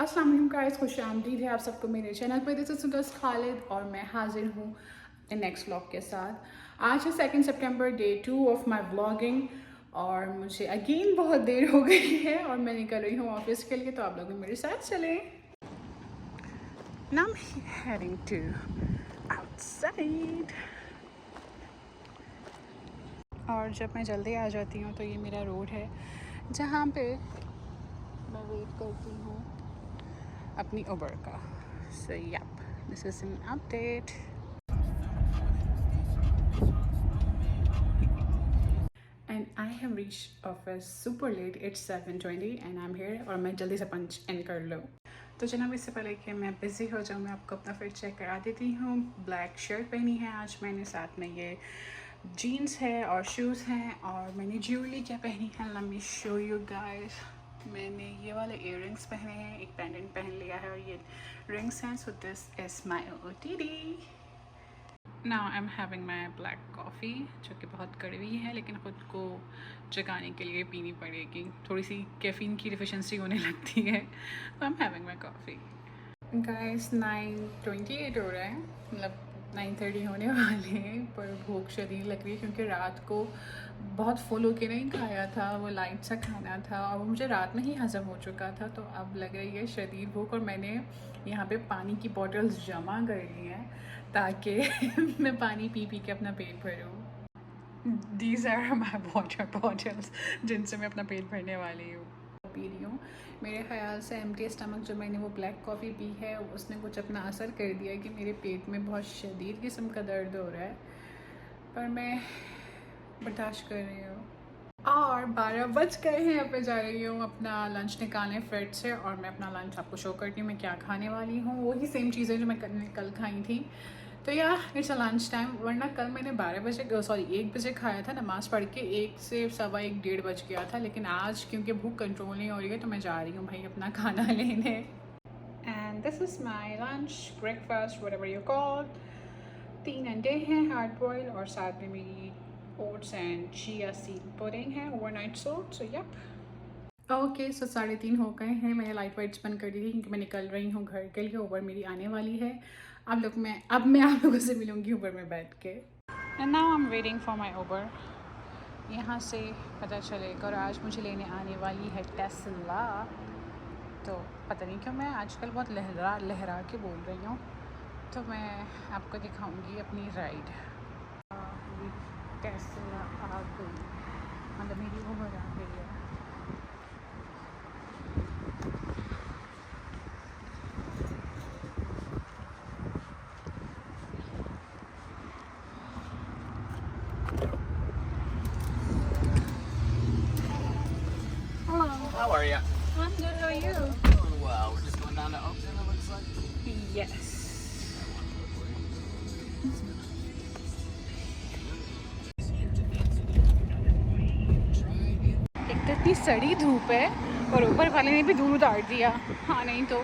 अस्सलाम वालेकुम गाइस, खुश आमदीद है आप सबको मेरे चैनल पर। दिस इज सुगस खालिद और मैं हाजिर हूँ नेक्स्ट व्लॉग के साथ। आज है 2 सितंबर, डे 2 ऑफ माई व्लॉगिंग और मुझे अगेन बहुत देर हो गई है और मैं निकल रही हूँ ऑफिस के लिए, तो आप लोग भी मेरे साथ चलें। Now I'm heading to outside। और जब मैं जल्दी आ जाती हूँ तो ये मेरा रोड है जहाँ पे मैं वेट करती हूँ अपनी उबर का। So yep, this is an update. And I have reached office super late. It's 7:20 and I'm here और मैं जल्दी से पंच इन कर लूँ। तो जनाब, इससे पहले कि मैं बिज़ी हो जाऊँ मैं आपको अपना फिट चेक करा देती हूँ। ब्लैक शर्ट पहनी है आज मैंने, साथ में ये जीन्स है और शूज़ हैं, और मैंने ज्वेलरी क्या पहनी है, let me show you guys. मैंने ये वाले इयररिंग्स पहने हैं, एक पेंडेंट पहन लिया है और ये रिंग्स हैं। So this is my OOTD। Now I am having my black coffee जो कि बहुत कड़वी है, लेकिन ख़ुद को जगाने के लिए पीनी पड़ेगी। थोड़ी सी कैफ़ीन की डिफिशेंसी होने लगती है। तो I am having my coffee. Guys 9:28 हो रहा है, मतलब 9:30 होने वाले हैं, पर भूख शदीद लग रही है क्योंकि रात को बहुत फुल होके नहीं खाया था, वो लाइट सा खाना था और वो मुझे रात में ही हज़म हो चुका था। तो अब लग रही है शदीद भूख और मैंने यहाँ पे पानी की बॉटल्स जमा कर ली हैं ताकि मैं पानी पी पी के अपना पेट भरूँ। These are my water bottles जिनसे मैं अपना पेट भरने वाली हूँ, पी रही हूँ। मेरे ख़्याल से एम्प्टी स्टमक जो मैंने वो ब्लैक कॉफ़ी पी है उसने कुछ अपना असर कर दिया कि मेरे पेट में बहुत शदीद किस्म का दर्द हो रहा है, पर मैं बर्दाश्त कर रही हूँ। और 12 बज गए हैं, अब मैं जा रही हूँ अपना लंच निकालने फ्रिज से और मैं अपना लंच आपको शो करती हूँ मैं क्या खाने वाली हूँ। वही सेम चीज़ें जो मैं कल खाई थी। तो या इट्स अ लंच टाइम, वरना कल मैंने 1 बजे खाया था नमाज़ पढ़ के, 1 से सवा 1 डेढ़ बज गया था। लेकिन आज क्योंकि भूख कंट्रोल नहीं हो रही है तो मैं जा रही हूँ भाई अपना खाना लेने। And this is my lunch breakfast whatever you call. 3 अंडे हैं हार्ड बॉयल और साथ में मेरी oats and chia seed pudding है overnight soaked. So yup okay. So 3:30 हो गए हैं, मैंने लाइट वाइट्स बंद कर दी थी क्योंकि मैं निकल रही हूँ घर के लिए। उबर मेरी आने वाली है। अब मैं आप लोगों से मिलूँगी उबर में बैठ के। And now I am waiting for my Uber. यहाँ से पता चलेगा, और आज मुझे लेने आने वाली है टेस्ला। तो पता नहीं क्यों मैं आजकल बहुत लहरा के बोल रही हूँ, तो मैं आपको दिखाऊंगी अपनी राइड। टेस्ला आ गई, मतलब मेरी उबर आ गई है। Hello. How are you? I'm good. How are you? Doing well. We're just going down to Oakton, it looks like. Yes. एक तो इतनी सड़ी धूप है और ऊपर वाले ने भी दूर उतार दिया। हाँ, नहीं तो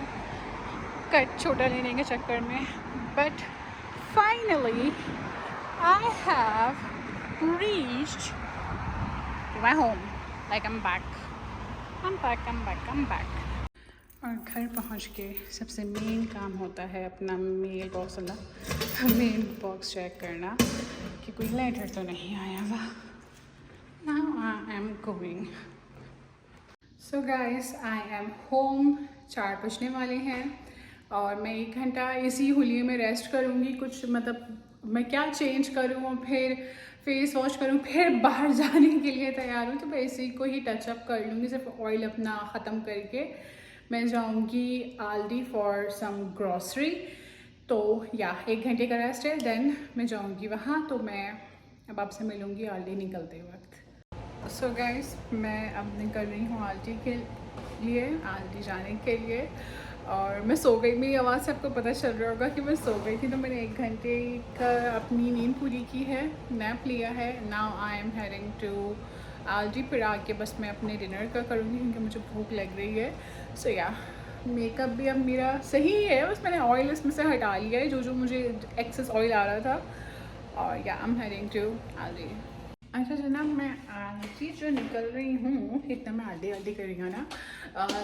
कट छोटा लेने के चक्कर में। But finally I have reached my home. Like I am back. और घर पहुंच के सबसे मेन काम होता है अपना मेल बॉक्स चेक करना कि कोई लेटर तो नहीं आया हुआ। Now I am going. So guys, I am home. 4 बजने वाले हैं और मैं 1 घंटा इसी हुलिये में रेस्ट करूँगी। कुछ मतलब मैं क्या चेंज करूँ और फिर फेस वॉश करूँ, फिर बाहर जाने के लिए तैयार हूँ। तो मैं इसी को ही टचअप कर लूँगी। सिर्फ ऑयल अपना ख़त्म करके मैं जाऊँगी आल्डी फॉर सम ग्रॉसरी। तो या 1 घंटे का रेस्ट है, देन मैं जाऊँगी वहाँ। तो मैं अब आपसे मिलूँगी आल्डी निकलते वक्त। सो गाइस, मैं अब निकल रही हूँ आल्डी जाने के लिए। और मैं सो गई, मेरी आवाज़ से आपको पता चल रहा होगा कि मैं सो गई थी। तो मैंने 1 घंटे का अपनी नींद पूरी की है, नैप लिया है। Now I am heading to Aldi. फिर आके बस मैं अपने डिनर का करूँगी क्योंकि मुझे भूख लग रही है। सो या मेकअप भी अब मेरा सही है, बस मैंने ऑयल इसमें से हटा लिया है जो मुझे एक्सेस ऑयल आ रहा था। और या आई एम हेडिंग टू आल्डी। अच्छा जनाब, मैं आलती जो निकल रही हूँ, इतना मैं आधी आधी कर रही हूँ ना।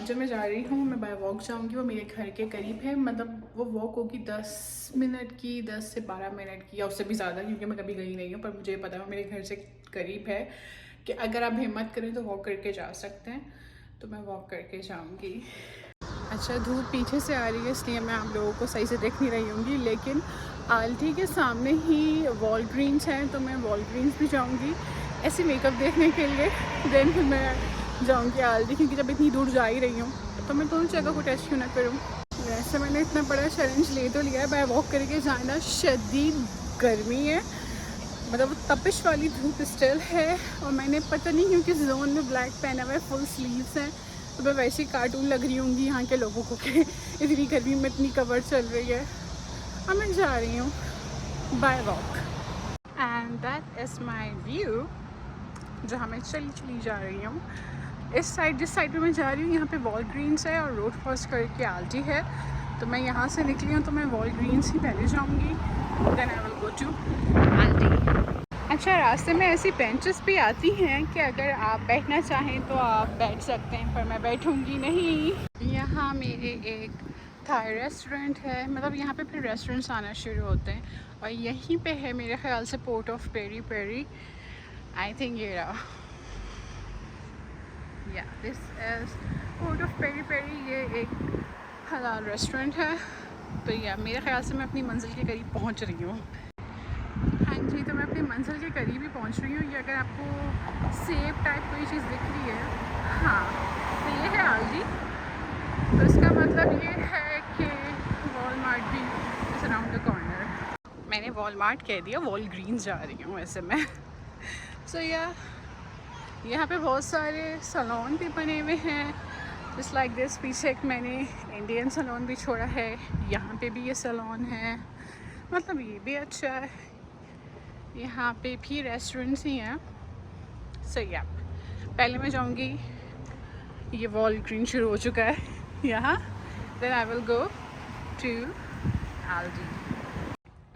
जो मैं जा रही हूँ, मैं बाय वॉक जाऊँगी, वो मेरे घर के करीब है। मतलब वो वॉक होगी 10 मिनट की, 10 से 12 मिनट की, या उससे भी ज़्यादा, क्योंकि मैं कभी गई नहीं हूँ। पर मुझे पता है वो मेरे घर से करीब है कि अगर आप हिम्मत करें तो वॉक करके जा सकते हैं। तो मैं वॉक करके जाऊँगी। अच्छा, धूप पीछे से आ रही है इसलिए मैं आप लोगों को सही से देख नहीं रही होंगी, लेकिन आल्टी के सामने ही वॉलग्रीन्स हैं, तो मैं वॉलग्रीन्स भी जाऊंगी ऐसे मेकअप देखने के लिए। देन फिर मैं जाऊंगी आल्टी, क्योंकि जब इतनी दूर जा ही रही हूँ तो मैं दोनों जगह को टेस्ट क्यों ना करूँ। वैसे मैंने इतना बड़ा चैलेंज ले तो लिया है, बाय वॉक करके जाना। शदीद गर्मी है, मतलब तपिश वाली धूप स्टिल है, और मैंने पता नहीं क्योंकि जोन में ब्लैक पहना हुआ है, फुल स्लीव्स हैं, तो मैं वैसे ही कार्टून लग रही होंगी यहाँ के लोगों को कि इतनी गर्मी में इतनी कवर चल रही है। अब मैं जा रही हूँ bye walk, and that is my view, जहाँ मैं चली जा रही हूँ। इस साइड, जिस साइड पे मैं जा रही हूँ, यहाँ पे वॉलग्रीन्स है और रोड क्रॉस करके आल्टी है। तो मैं यहाँ से निकली हूँ तो मैं वॉलग्रीन्स ही पहले जाऊँगी, then I will go to Aldi. अच्छा, रास्ते में ऐसी बेंचेस भी आती हैं कि अगर आप बैठना चाहें तो आप बैठ सकते हैं, पर मैं बैठूंगी नहीं। यहाँ मेरे एक थाई रेस्टोरेंट है, मतलब यहाँ पे फिर रेस्टोरेंट्स आना शुरू होते हैं, और यहीं पे है मेरे ख्याल से Port of Peri Peri, I think ये रहा, या this is Port of Peri Peri. ये एक हलाल रेस्टोरेंट है। तो या मेरे ख्याल से मैं अपनी मंजिल के करीब पहुँच रही हूँ। हाँ जी, तो मैं अपनी मंजिल के करीब ही पहुँच रही हूँ। ये अगर आपको सेब टाइप कोई चीज़ दिख रही है, हाँ, तो ये है आल्टी। तो इसका मतलब ये है कि वॉलमार्ट भी इस अराउंड द कॉर्नर। मैंने वॉलमार्ट कह दिया, वॉलग्रीन्स जा रही हूँ वैसे मैं। सो यहाँ पे बहुत सारे सैलून भी बने हुए हैं, जस्ट लाइक दिस। पीछे एक मैंने इंडियन सैलून भी छोड़ा है, यहाँ पे भी ये सैलून है, मतलब ये भी अच्छा है। यहाँ पे भी रेस्टोरेंट्स ही हैं। सो या पहले मैं जाऊँगी, ये वॉलग्रीन शुरू हो चुका है यहाँ, then I will go to Aldi.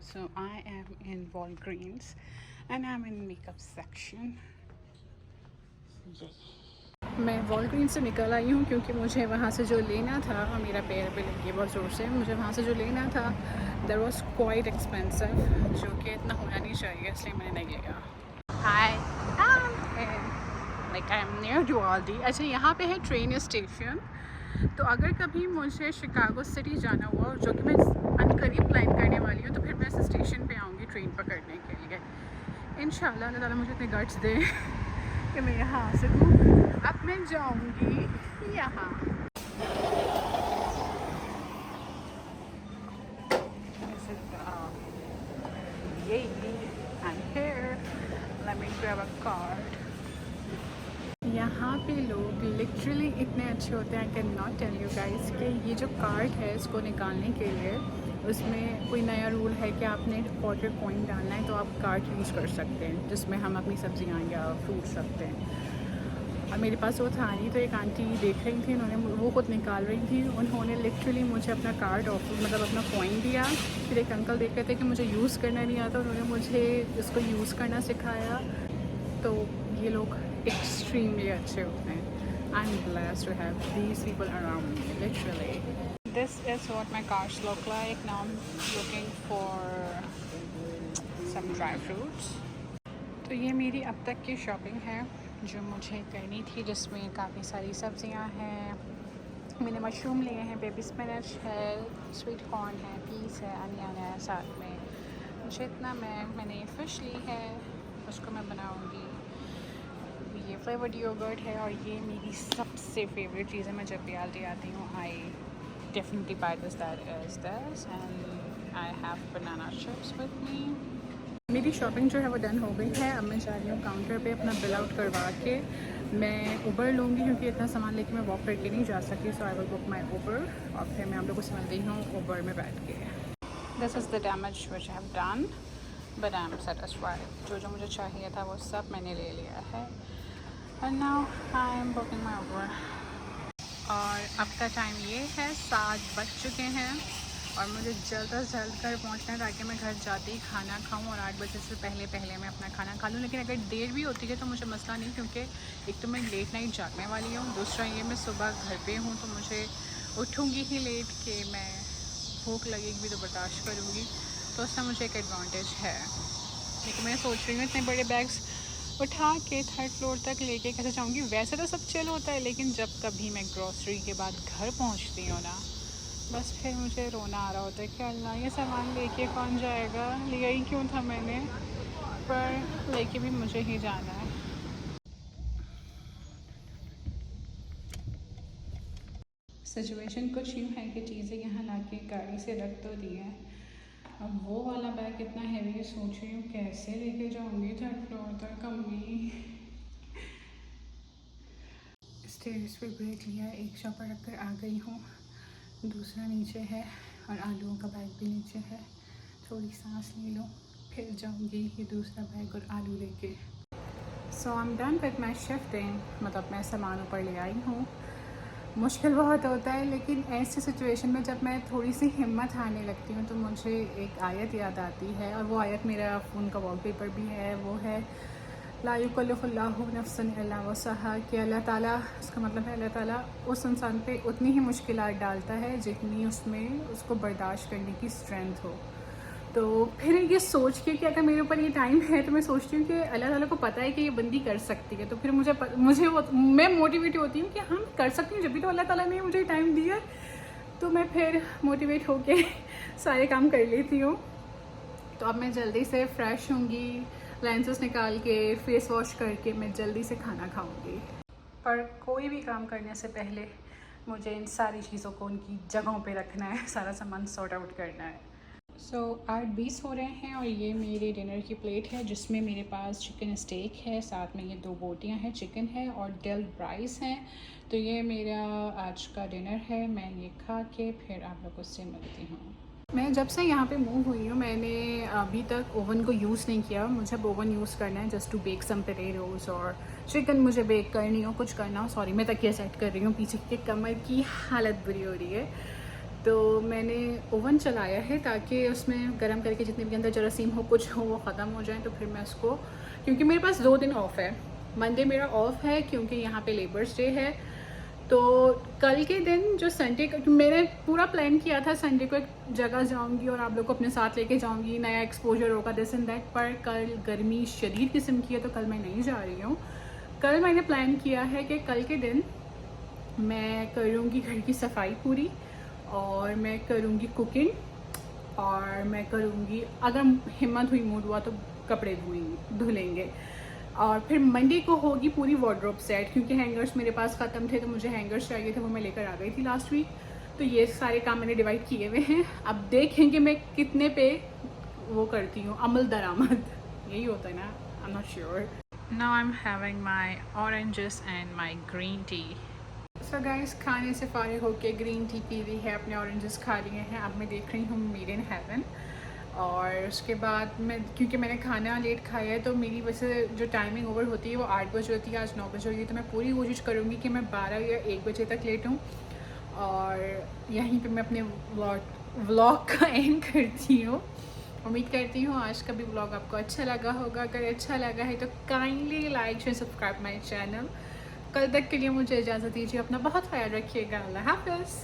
So I am in Walgreens and I am in makeup section. मैं वॉलग्रीन से निकल आई हूँ क्योंकि मुझे वहाँ से जो लेना था, मेरा पैर पे लग गया बहुत ज़ोर से, मुझे वहाँ से जो लेना था दैट वाज क्वाइट एक्सपेंसिव, जो कि इतना होना नहीं चाहिए, इसलिए मैंने नहीं लिया। Hi, like I am near to Aldi. अच्छा, यहाँ पे है ट्रेन स्टेशन, तो अगर कभी मुझे शिकागो सिटी जाना हुआ, जो कि मैं अनकरीब प्लान करने वाली हूँ, तो फिर मैं इस स्टेशन पे आऊँगी ट्रेन पकड़ने के लिए। इंशाल्लाह अल्लाह ताला मुझे इतने गट्स दे कि मैं यहाँ आ सकूँ। अब मैं जाऊँगी यहाँ। यहाँ पे लोग लिटरली इतने अच्छे होते हैं, I can not tell you guys, कि ये जो कार्ड है इसको निकालने के लिए उसमें कोई नया रूल है कि आपने क्वार्टर कॉइन डालना है तो आप कार्ड यूज़ कर सकते हैं, जिसमें हम अपनी सब्जियाँ या फ्रूट्स रखते हैं। और मेरे पास वो था नहीं, तो एक आंटी देख रही थी, उन्होंने वो खुद निकाल रही थी, उन्होंने लिटरली मुझे अपना कार्ड मतलब अपना कॉइन दिया। फिर एक अंकल देख रहे थे कि मुझे यूज़ करना नहीं आता, उन्होंने मुझे इसको यूज़ करना सिखाया। तो ये लोग एक्सट्रीमली अच्छे होते हैं। I am blessed to have these people around me literally. This is what my cars look like. Now I am looking for some dry fruits. तो ये मेरी अब तक की शॉपिंग है जो मुझे करनी थी, जिसमें काफ़ी सारी सब्जियां हैं। मैंने मशरूम लिए हैं, बेबी स्पिनच है, स्वीट कॉर्न है, पीस है, अनियन है साथ में। मुझे इतना मैंने फ़िश ली है, उसको मैं बनाऊंगी। ये फ्लेवर्ड योगर्ट है, और ये मेरी सबसे फेवरेट चीज़ है। मैं जब भी आल्टी आती हूँ, I definitely buy this, that is this, and I have banana chips with me. मेरी शॉपिंग जो है वो डन हो गई है। अब मैं जा रही हूँ काउंटर पे अपना बिल आउट करवा के मैं उबर लूँगी, क्योंकि इतना सामान लेके मैं वॉक करके नहीं जा सकती। सो I will book my Uber, और फिर मैं आप लोगों को मिलती हूँ उबर में बैठ के। This is the damage which I have done, but I am satisfied. जो जो मुझे चाहिए था वो सब मैंने ले लिया है, and now I am booking my Uber. और अब का टाइम ये है, 7 बज चुके हैं, और मुझे जल्द से जल्द घर पहुंचना है ताकि मैं घर जाते ही खाना खाऊं और 8 बजे से पहले पहले मैं अपना खाना खा लूं। लेकिन अगर देर भी होती है तो मुझे मसला नहीं, क्योंकि एक तो मैं लेट नाइट जागने वाली हूँ, दूसरा ये मैं सुबह घर पे हूँ तो मुझे उठूँगी ही लेट कि मैं भूख लगेगी भी तो बर्दाश्त करूँगी, तो उसका मुझे एक एडवांटेज है। लेकिन मैं सोच रही हूँ इतने बड़े बैग्स उठा के 3rd फ्लोर तक लेके कैसे जाऊँगी। वैसे तो सब चिल होता है, लेकिन जब कभी मैं ग्रॉसरी के बाद घर पहुँचती हूँ ना, बस फिर मुझे रोना आ रहा होता है कि अल्लाह ये सामान लेके कौन जाएगा, लिया ही क्यों था मैंने, पर लेके भी मुझे ही जाना है। सिचुएशन कुछ यूँ है कि चीज़ें यहाँ लाके गाड़ी से रख तो दी हैं, अब वो वाला बैग इतना हैवी है, सोच रही हूँ कैसे लेके जाऊँगी 3rd फ्लोर तक। अम्मी स्टेयर्स पे ब्रेक लिया, एक शॉपर रख कर आ गई हूँ, दूसरा नीचे है और आलूओं का बैग भी नीचे है। थोड़ी सांस ले लो, फिर जाऊँगी ये दूसरा बैग और आलू लेके। So I am done with my shifting, मतलब मैं सामान ऊपर ले आई हूँ। मुश्किल बहुत होता है, लेकिन ऐसी सिचुएशन में जब मैं थोड़ी सी हिम्मत हारने लगती हूँ तो मुझे एक आयत याद आती है, और वो आयत मेरा फ़ोन का वॉलपेपर भी है। वो है ला युकल्लिफुल्लाहु नफ्सन इल्ला वुसअहा, कि अल्लाह ताला, उसका मतलब है अल्लाह ताला उस इंसान पे उतनी ही मुश्किलात डालता है जितनी उसमें उसको बर्दाश्त करने की स्ट्रेंथ हो। तो फिर ये सोच के कि अगर मेरे ऊपर ये टाइम है तो मैं सोचती हूँ कि अल्लाह ताला को पता है कि ये बंदी कर सकती है, तो फिर मैं मोटिवेट होती हूँ कि हम कर सकती हूँ, जब भी तो अल्लाह ताला ने मुझे टाइम दिया, तो मैं फिर मोटिवेट होके सारे काम कर लेती हूँ। तो अब मैं जल्दी से फ़्रेश होंगी, लेंसेस निकाल के फेस वॉश करके मैं जल्दी से खाना खाऊंगी। पर कोई भी काम करने से पहले मुझे इन सारी चीज़ों को उनकी जगहों पे रखना है, सारा सामान सॉर्ट आउट करना है। सो 8:20 हो रहे हैं और ये मेरे डिनर की प्लेट है जिसमें मेरे पास चिकन स्टेक है, साथ में ये 2 बोटियाँ हैं, चिकन है और डिल्ड राइस हैं। तो ये मेरा आज का डिनर है। मैं ये खा के फिर आप लोगों से मिलती हूँ। मैं जब से यहाँ पे मूव हुई हूँ मैंने अभी तक ओवन को यूज़ नहीं किया। मुझे अब ओवन यूज़ करना है just to bake some potatoes और चिकन मुझे बेक करनी हो, कुछ करना हो। सॉरी, मैं तकिया सेट कर रही हूँ, पीछे के कमर की हालत बुरी हो रही है। तो मैंने ओवन चलाया है ताकि उसमें गर्म करके जितने भी अंदर जरासीम हो कुछ हो वो ख़त्म हो जाए। तो फिर मैं उसको, क्योंकि मेरे पास 2 दिन ऑफ है, मंडे मेरा ऑफ है क्योंकि यहाँ पे लेबर्स डे है। तो कल के दिन जो संडे का, मैंने पूरा प्लान किया था संडे को एक जगह जाऊंगी और आप लोग को अपने साथ लेके जाऊंगी, नया एक्सपोजर होगा, दिस एंड दैट। पर कल गर्मी शदीद किस्म की है तो कल मैं नहीं जा रही हूँ। कल मैंने प्लान किया है कि कल के दिन मैं करूँगी घर की सफाई पूरी, और मैं करूँगी कुकिंग, और मैं करूँगी, अगर हिम्मत हुई मूड हुआ तो कपड़े धुलेंगे। और फिर मंडे को होगी पूरी वार्डरोब सेट, क्योंकि हैंगर्स मेरे पास ख़त्म थे तो मुझे हैंगर्स चाहिए थे, वो मैं लेकर आ गई थी लास्ट वीक। तो ये सारे काम मैंने डिवाइड किए हुए हैं। अब देखेंगे मैं कितने पे वो करती हूँ अमल दरामद, यही होता है ना, I am not sure. Now I am having my oranges and my green tea. So guys, खाने से फारिग होके ग्रीन टी पी ली है, अपने ऑरेंजेस खा लिए हैं। अब मैं देख रही हूँ मेड इन हेवन। और उसके बाद मैं, क्योंकि मैंने खाना लेट खाया है तो मेरी वैसे जो टाइमिंग ओवर होती है वो 8 बजे होती है, आज 9 बजे होगी। तो मैं पूरी कोशिश करूँगी कि मैं 12 या 1 बजे तक लेट हूँ। और यहीं पे मैं अपने व्लॉग का एंड करती हूँ। उम्मीद करती हूँ आज का भी व्लॉग आपको अच्छा लगा होगा। अगर अच्छा लगा है तो kindly like share subscribe my channel. कल तक के लिए मुझे इजाज़त दीजिए, अपना बहुत ख्याल रखिएगा। अल्लाह हाफ़िज़।